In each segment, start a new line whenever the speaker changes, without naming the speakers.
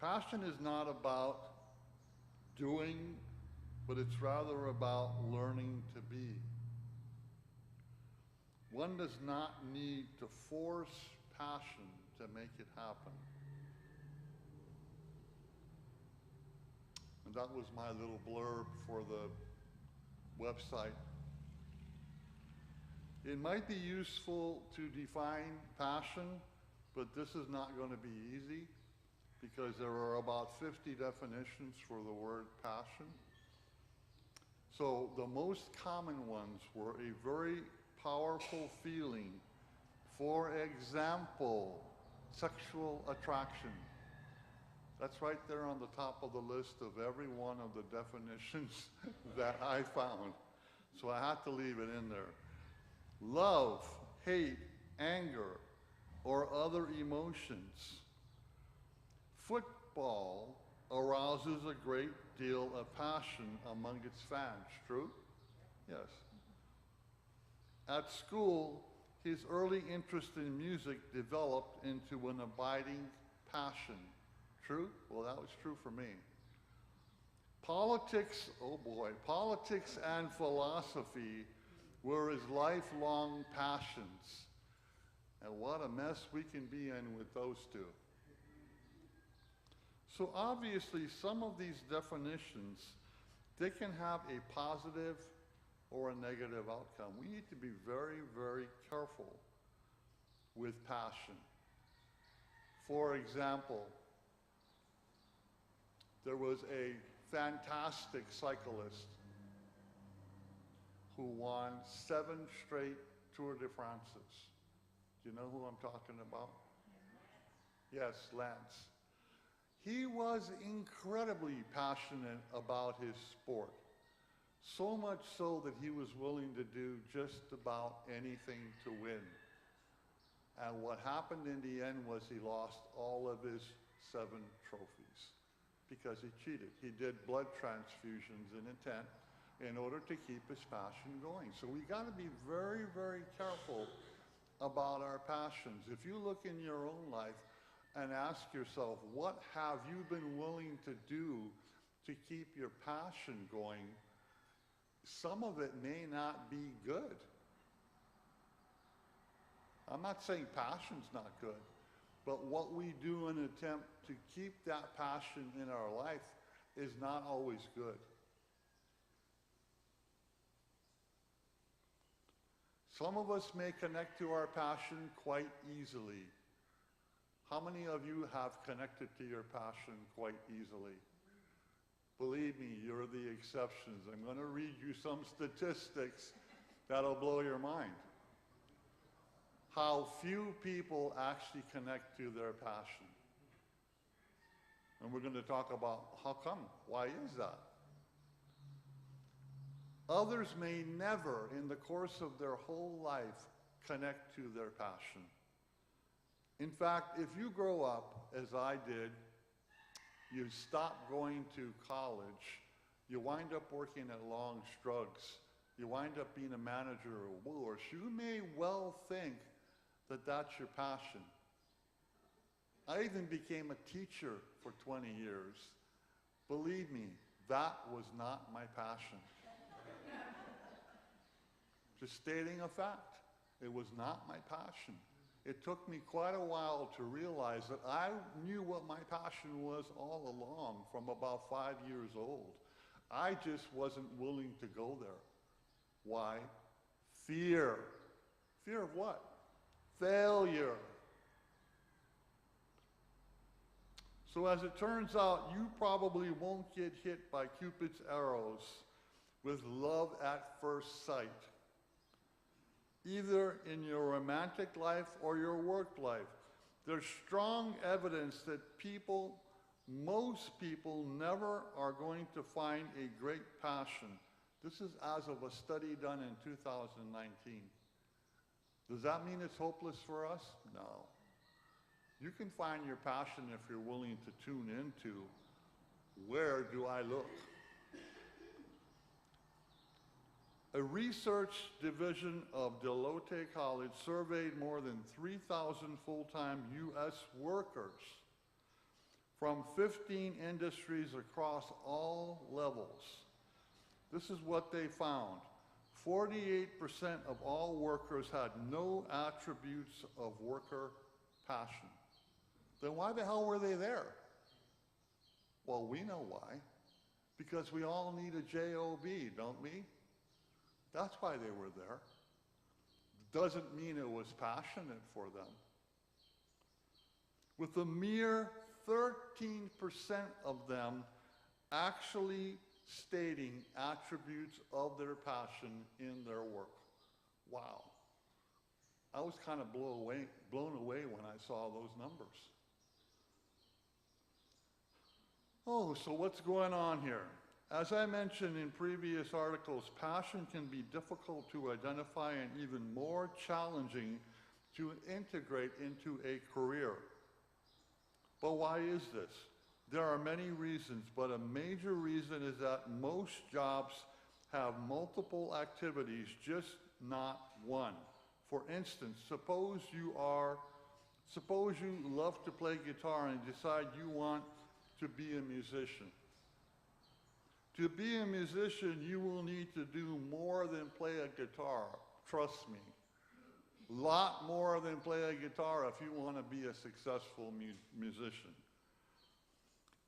Passion is not about doing, but it's rather about learning to be. One does not need to force passion to make it happen. And that was my little blurb for the website. It might be useful to define passion, but this is not going to be easy because there are about 50 definitions for the word passion. So the most common ones were a very powerful feeling. For example, sexual attraction. That's right there on the top of the list of every one of the definitions that I found. So I had to leave it in there. Love, hate, anger, or other emotions. Football arouses a great deal of passion among its fans. True? Yes. At school, his early interest in music developed into an abiding passion. True? Well, that was true for me. Politics, oh boy, politics and philosophy were his lifelong passions. And what a mess we can be in with those two. So obviously, some of these definitions, they can have a positive or a negative outcome. We need to be very, very careful with passion. For example, there was a fantastic cyclist who won 7 straight Tour de France's. Do you know who I'm talking about? Yes, Lance. He was incredibly passionate about his sport. So much so that he was willing to do just about anything to win. And what happened in the end was he lost all of his 7 trophies because he cheated. He did blood transfusions in intent in order to keep his passion going. So we got to be very, very careful about our passions. If you look in your own life and ask yourself, what have you been willing to do to keep your passion going? Some of it may not be good. I'm not saying passion's not good, but what we do in an attempt to keep that passion in our life is not always good. Some of us may connect to our passion quite easily. How many of you have connected to your passion quite easily? Believe me, you're the exceptions. I'm going to read you some statistics that'll blow your mind. How few people actually connect to their passion. And we're going to talk about how come, why is that? Others may never, in the course of their whole life, connect to their passion. In fact, if you grow up, as I did, you stop going to college, you wind up working at Long Strugs, you wind up being a manager at Woolworths, you may well think that that's your passion. I even became a teacher for 20 years. Believe me, that was not my passion. Just stating a fact, it was not my passion. It took me quite a while to realize that I knew what my passion was all along from about 5 years old. I just wasn't willing to go there. Why? Fear. Fear of what? Failure. So as it turns out, you probably won't get hit by Cupid's arrows with love at first sight, either in your romantic life or your work life. There's strong evidence that most people never are going to find a great passion. This is as of a study done in 2019. Does that mean it's hopeless for us? No. You can find your passion if you're willing to tune into, where do I look? A research division of Deloitte College surveyed more than 3,000 full-time U.S. workers. from 15 industries across all levels. This is what they found. 48% of all workers had no attributes of worker passion. Then why the hell were they there? Well, we know why. Because we all need a job, don't we? That's why they were there. Doesn't mean it was passionate for them. With a mere 13% of them actually stating attributes of their passion in their work. Wow. I was kind of blown away when I saw those numbers. Oh, so what's going on here? As I mentioned in previous articles, passion can be difficult to identify and even more challenging to integrate into a career. But why is this? There are many reasons, but a major reason is that most jobs have multiple activities, just not one. For instance, suppose you love to play guitar and decide you want to be a musician. To be a musician, you will need to do more than play a guitar, trust me. A lot more than play a guitar if you want to be a successful musician.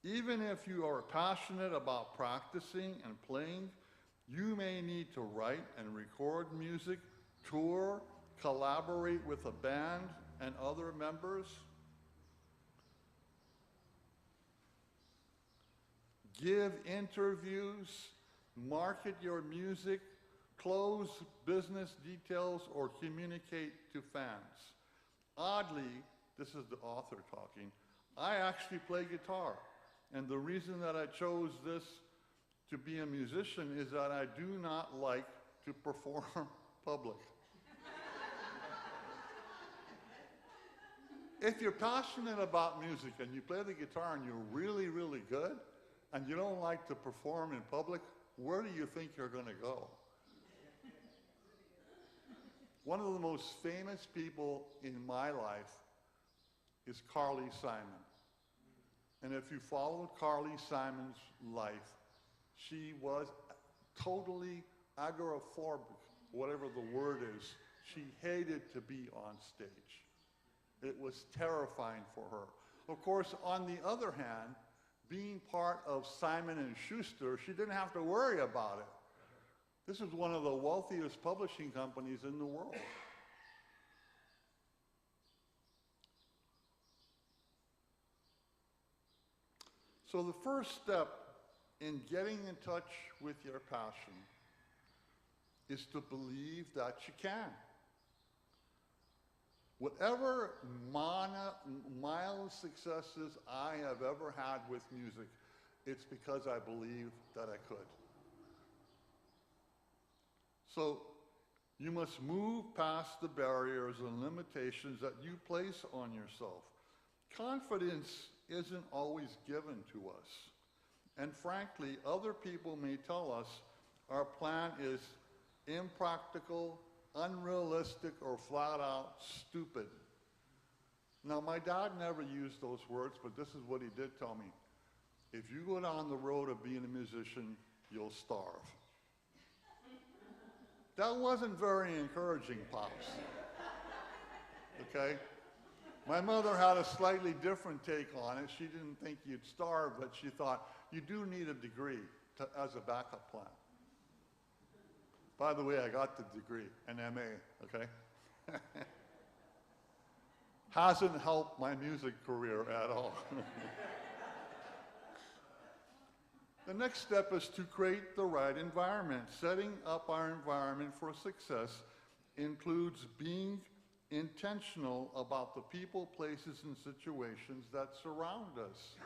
Even if you are passionate about practicing and playing, you may need to write and record music, tour, collaborate with a band and other members. Give interviews, market your music, close business details, or communicate to fans. Oddly, this is the author talking, I actually play guitar. And the reason that I chose this to be a musician is that I do not like to perform public. If you're passionate about music and you play the guitar and you're really, really good, and you don't like to perform in public, where do you think you're going to go? One of the most famous people in my life is Carly Simon. And if you followed Carly Simon's life, she was totally agoraphobic, whatever the word is. She hated to be on stage. It was terrifying for her. Of course, on the other hand, being part of Simon & Schuster, she didn't have to worry about it. This is one of the wealthiest publishing companies in the world. So the first step in getting in touch with your passion is to believe that you can. Whatever mild successes I have ever had with music, it's because I believed that I could. So you must move past the barriers and limitations that you place on yourself. Confidence isn't always given to us. And frankly, other people may tell us our plan is impractical, unrealistic, or flat out stupid. Now, my dad never used those words, but this is what he did tell me. If you go down the road of being a musician, you'll starve. That wasn't very encouraging, Pops. Okay? My mother had a slightly different take on it. She didn't think you'd starve, but she thought you do need a degree as a backup plan. By the way, I got the degree, an MA, okay? Hasn't helped my music career at all. The next step is to create the right environment. Setting up our environment for success includes being intentional about the people, places, and situations that surround us.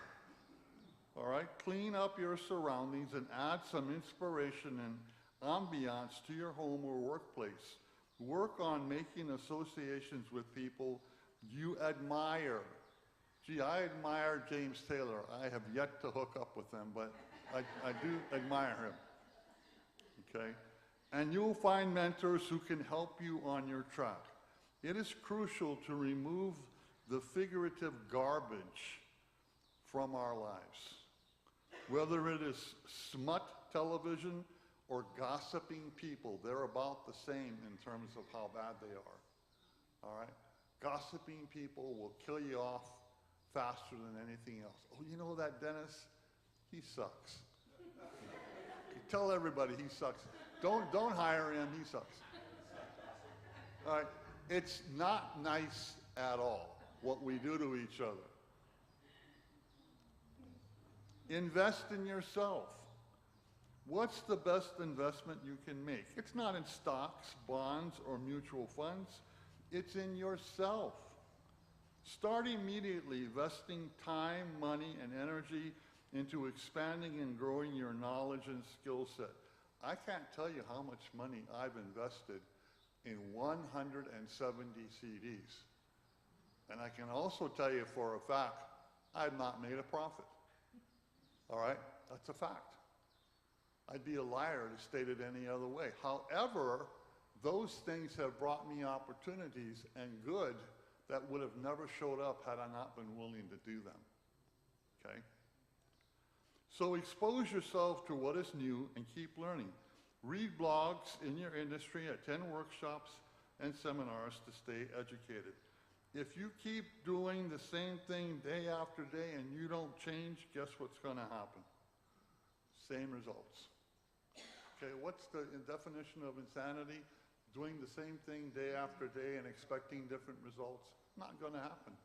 All right? Clean up your surroundings and add some inspiration and ambiance to your home or workplace. Work on making associations with people you admire. Gee, I admire James Taylor. I have yet to hook up with him, but I do admire him. Okay? And you'll find mentors who can help you on your track. It is crucial to remove the figurative garbage from our lives. Whether it is smut television or gossiping people, they're about the same in terms of how bad they are. All right? Gossiping people will kill you off faster than anything else. Oh, you know that Dennis? He sucks. Tell everybody he sucks. Don't hire him, he sucks. All right? It's not nice at all what we do to each other. Invest in yourself. What's the best investment you can make? It's not in stocks, bonds, or mutual funds. It's in yourself. Start immediately investing time, money, and energy into expanding and growing your knowledge and skill set. I can't tell you how much money I've invested in 170 CDs. And I can also tell you for a fact, I've not made a profit. All right? That's a fact. I'd be a liar to state it any other way. However, those things have brought me opportunities and good that would have never showed up had I not been willing to do them. Okay? So expose yourself to what is new and keep learning. Read blogs in your industry, attend workshops and seminars to stay educated. If you keep doing the same thing day after day and you don't change, guess what's going to happen? Same results. Okay, what's the definition of insanity? Doing the same thing day after day and expecting different results? Not going to happen.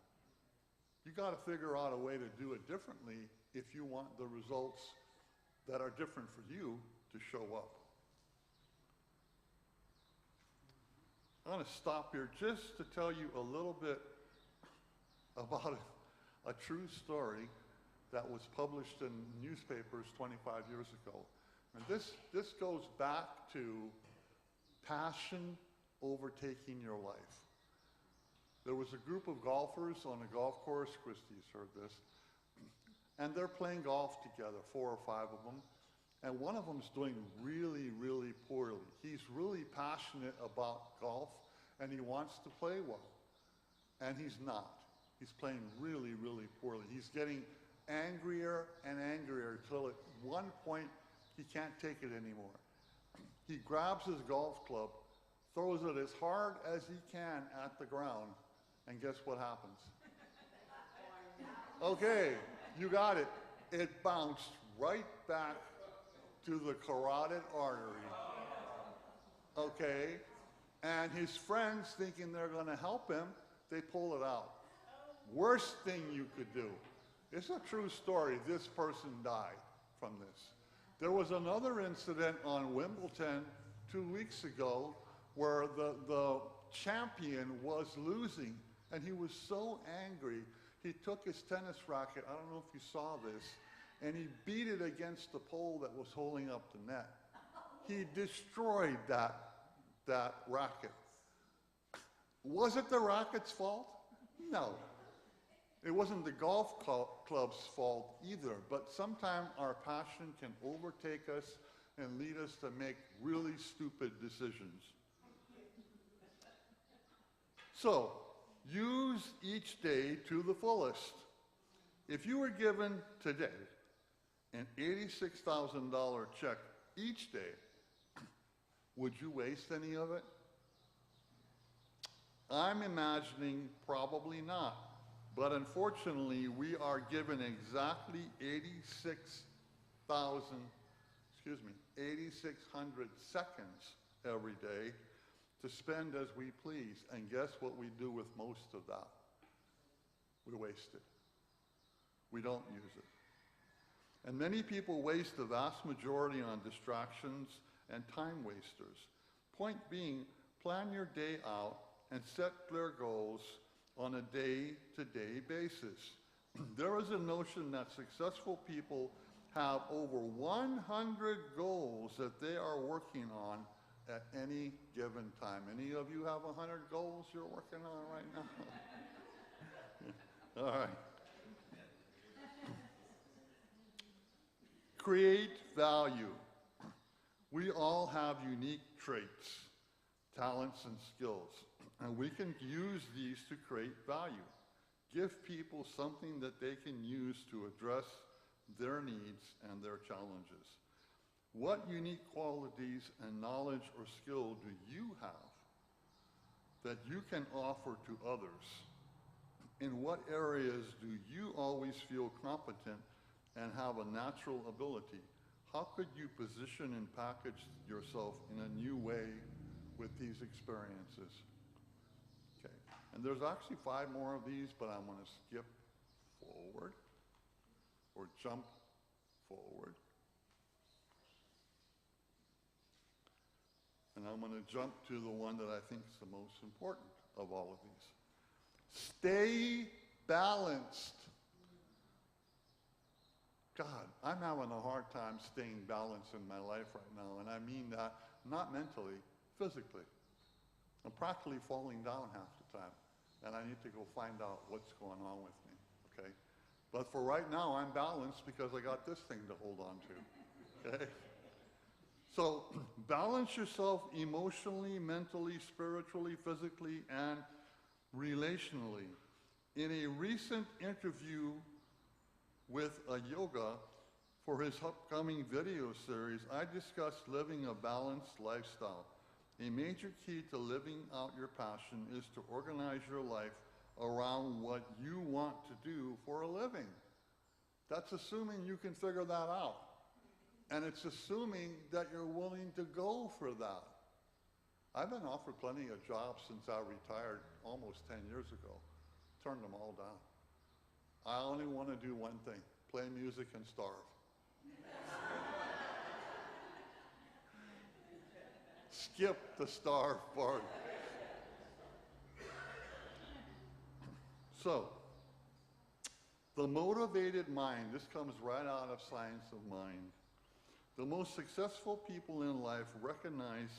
You got to figure out a way to do it differently if you want the results that are different for you to show up. I'm going to stop here just to tell you a little bit about a true story that was published in newspapers 25 years ago. And this goes back to passion overtaking your life. There was a group of golfers on a golf course, Christy's heard this, and they're playing golf together, 4 or 5 of them, and one of them's doing really, really poorly. He's really passionate about golf, and he wants to play well, and he's not. He's playing really, really poorly. He's getting angrier and angrier until at one point he can't take it anymore. He grabs his golf club, throws it as hard as he can at the ground, and guess what happens? Okay, you got it. It bounced right back to the carotid artery. Okay, and his friends, thinking they're going to help him, they pull it out. Worst thing you could do. It's a true story. This person died from this. There was another incident on Wimbledon 2 weeks ago where the champion was losing, and he was so angry, he took his tennis racket, I don't know if you saw this, and he beat it against the pole that was holding up the net. He destroyed that racket. Was it the racket's fault? No. It wasn't the golf club's fault either, but sometimes our passion can overtake us and lead us to make really stupid decisions. So, use each day to the fullest. If you were given today an $86,000 check each day, would you waste any of it? I'm imagining probably not. But unfortunately, we are given exactly 8,600 seconds every day to spend as we please. And guess what we do with most of that? We waste it. We don't use it. And many people waste the vast majority on distractions and time wasters. Point being, plan your day out and set clear goals on a day-to-day basis. There is a notion that successful people have over 100 goals that they are working on at any given time. Any of you have 100 goals you're working on right now? All right. Create value. We all have unique traits, talents, and skills, and we can use these to create value. Give people something that they can use to address their needs and their challenges. What unique qualities and knowledge or skill do you have that you can offer to others? In what areas do you always feel competent and have a natural ability? How could you position and package yourself in a new way with these experiences? Okay, and there's actually 5 more of these, but I'm going to skip forward or jump forward. And I'm going to jump to the one that I think is the most important of all of these. Stay balanced. God, I'm having a hard time staying balanced in my life right now, and I mean that not mentally, physically. I'm practically falling down half the time, and I need to go find out what's going on with me, okay? But for right now, I'm balanced because I got this thing to hold on to, okay? So balance yourself emotionally, mentally, spiritually, physically, and relationally. In a recent interview with a yoga for his upcoming video series, I discussed living a balanced lifestyle. A major key to living out your passion is to organize your life around what you want to do for a living. That's assuming you can figure that out. And it's assuming that you're willing to go for that. I've been offered plenty of jobs since I retired almost 10 years ago. Turned them all down. I only want to do one thing, play music and starve. Skip the starve part. So, the motivated mind, this comes right out of Science of Mind. The most successful people in life recognize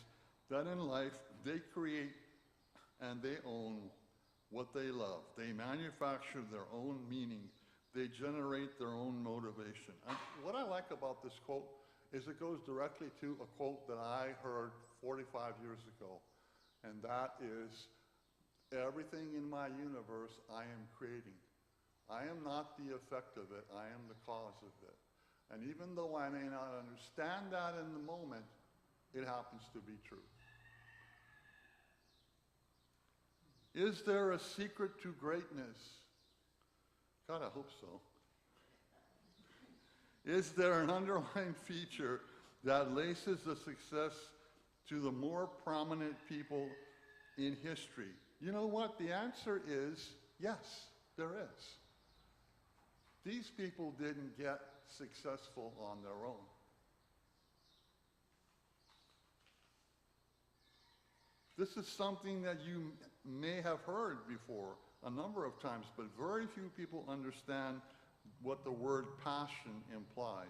that in life they create and they own what they love. They manufacture their own meaning. They generate their own motivation. And what I like about this quote is it goes directly to a quote that I heard 45 years ago. And that is, everything in my universe I am creating. I am not the effect of it, I am the cause of it. And even though I may not understand that in the moment, it happens to be true. Is there a secret to greatness? God, I hope so. Is there an underlying feature that laces the success to the more prominent people in history? You know what? The answer is yes, there is. These people didn't get successful on their own. This is something that you may have heard before a number of times, but very few people understand what the word passion implies.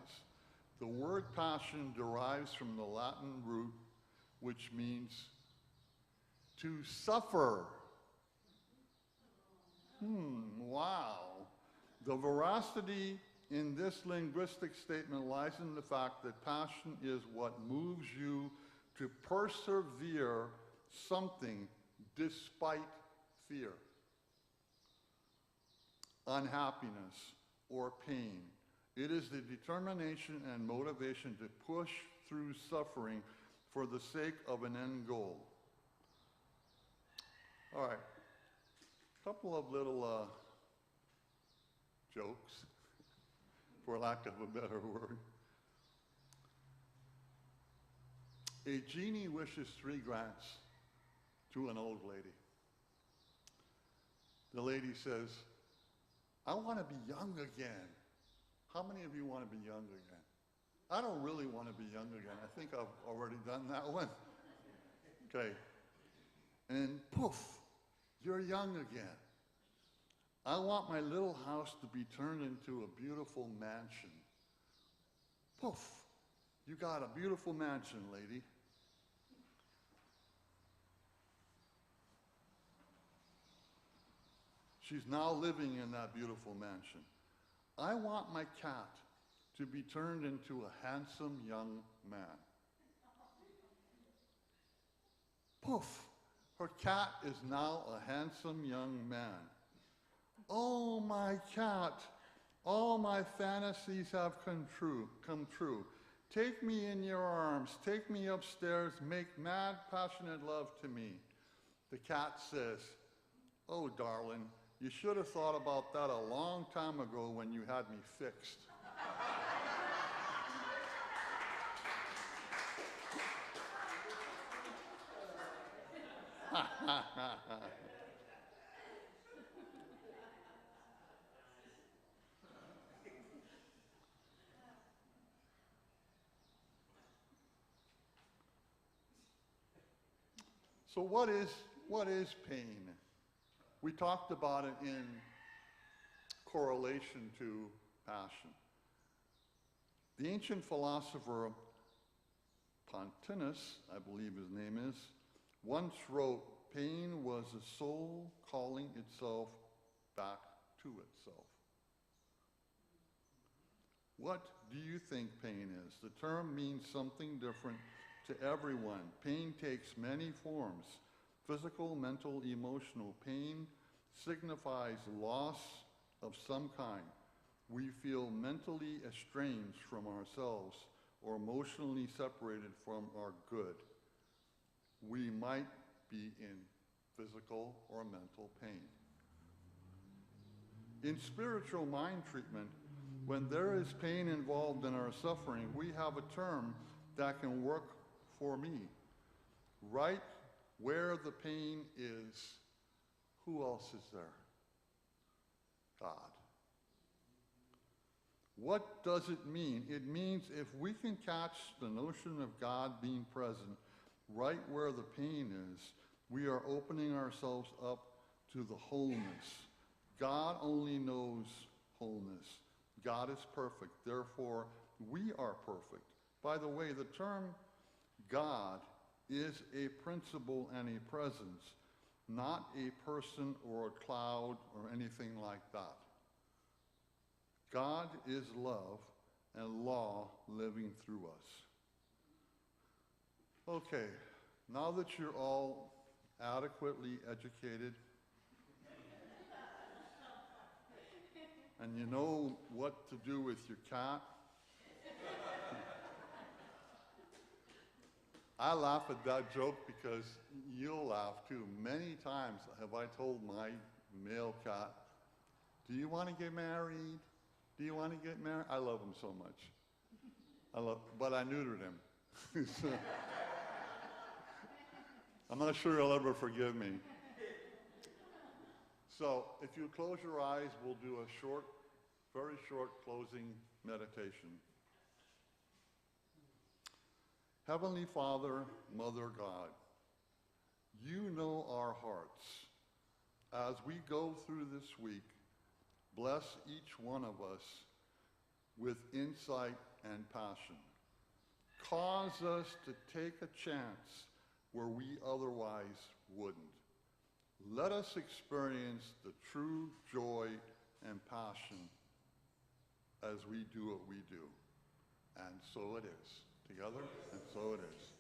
The word passion derives from the Latin root, which means to suffer. Wow. The veracity in this linguistic statement lies in the fact that passion is what moves you to persevere something despite fear, unhappiness, or pain. It is the determination and motivation to push through suffering for the sake of an end goal. All right, a couple of little jokes, for lack of a better word. A genie wishes 3 grants to an old lady. The lady says, I want to be young again. How many of you want to be young again? I don't really want to be young again. I think I've already done that one. Okay. And poof, you're young again. I want my little house to be turned into a beautiful mansion. Poof, you got a beautiful mansion, lady. She's now living in that beautiful mansion. I want my cat to be turned into a handsome young man. Poof, her cat is now a handsome young man. Oh, my cat, all my fantasies have come true. Take me in your arms, take me upstairs, make mad, passionate love to me. The cat says, oh, darling, you should have thought about that a long time ago when you had me fixed. So what is pain? We talked about it in correlation to passion. The ancient philosopher Pontinus, I believe his name is, once wrote, pain was a soul calling itself back to itself. What do you think pain is? The term means something different to everyone. Pain takes many forms. Physical, mental, emotional. Pain signifies loss of some kind. We feel mentally estranged from ourselves or emotionally separated from our good. We might be in physical or mental pain. In spiritual mind treatment, when there is pain involved in our suffering, we have a term that can work for me. Right where the pain is, who else is there? God. What does it mean? It means if we can catch the notion of God being present right where the pain is, we are opening ourselves up to the wholeness. God only knows wholeness. God is perfect, therefore we are perfect. By the way, the term God is a principle and a presence, not a person or a cloud or anything like that. God is love and law living through us. Okay, now that you're all adequately educated and you know what to do with your cat, I laugh at that joke because you'll laugh too. Many times have I told my male cat, do you want to get married? Do you want to get married? I love him so much. But I neutered him. So, I'm not sure he'll ever forgive me. So if you close your eyes, we'll do a short, very short closing meditation. Heavenly Father, Mother God, you know our hearts. As we go through this week, bless each one of us with insight and passion. Cause us to take a chance where we otherwise wouldn't. Let us experience the true joy and passion as we do what we do. And so it is. Together, and so it is.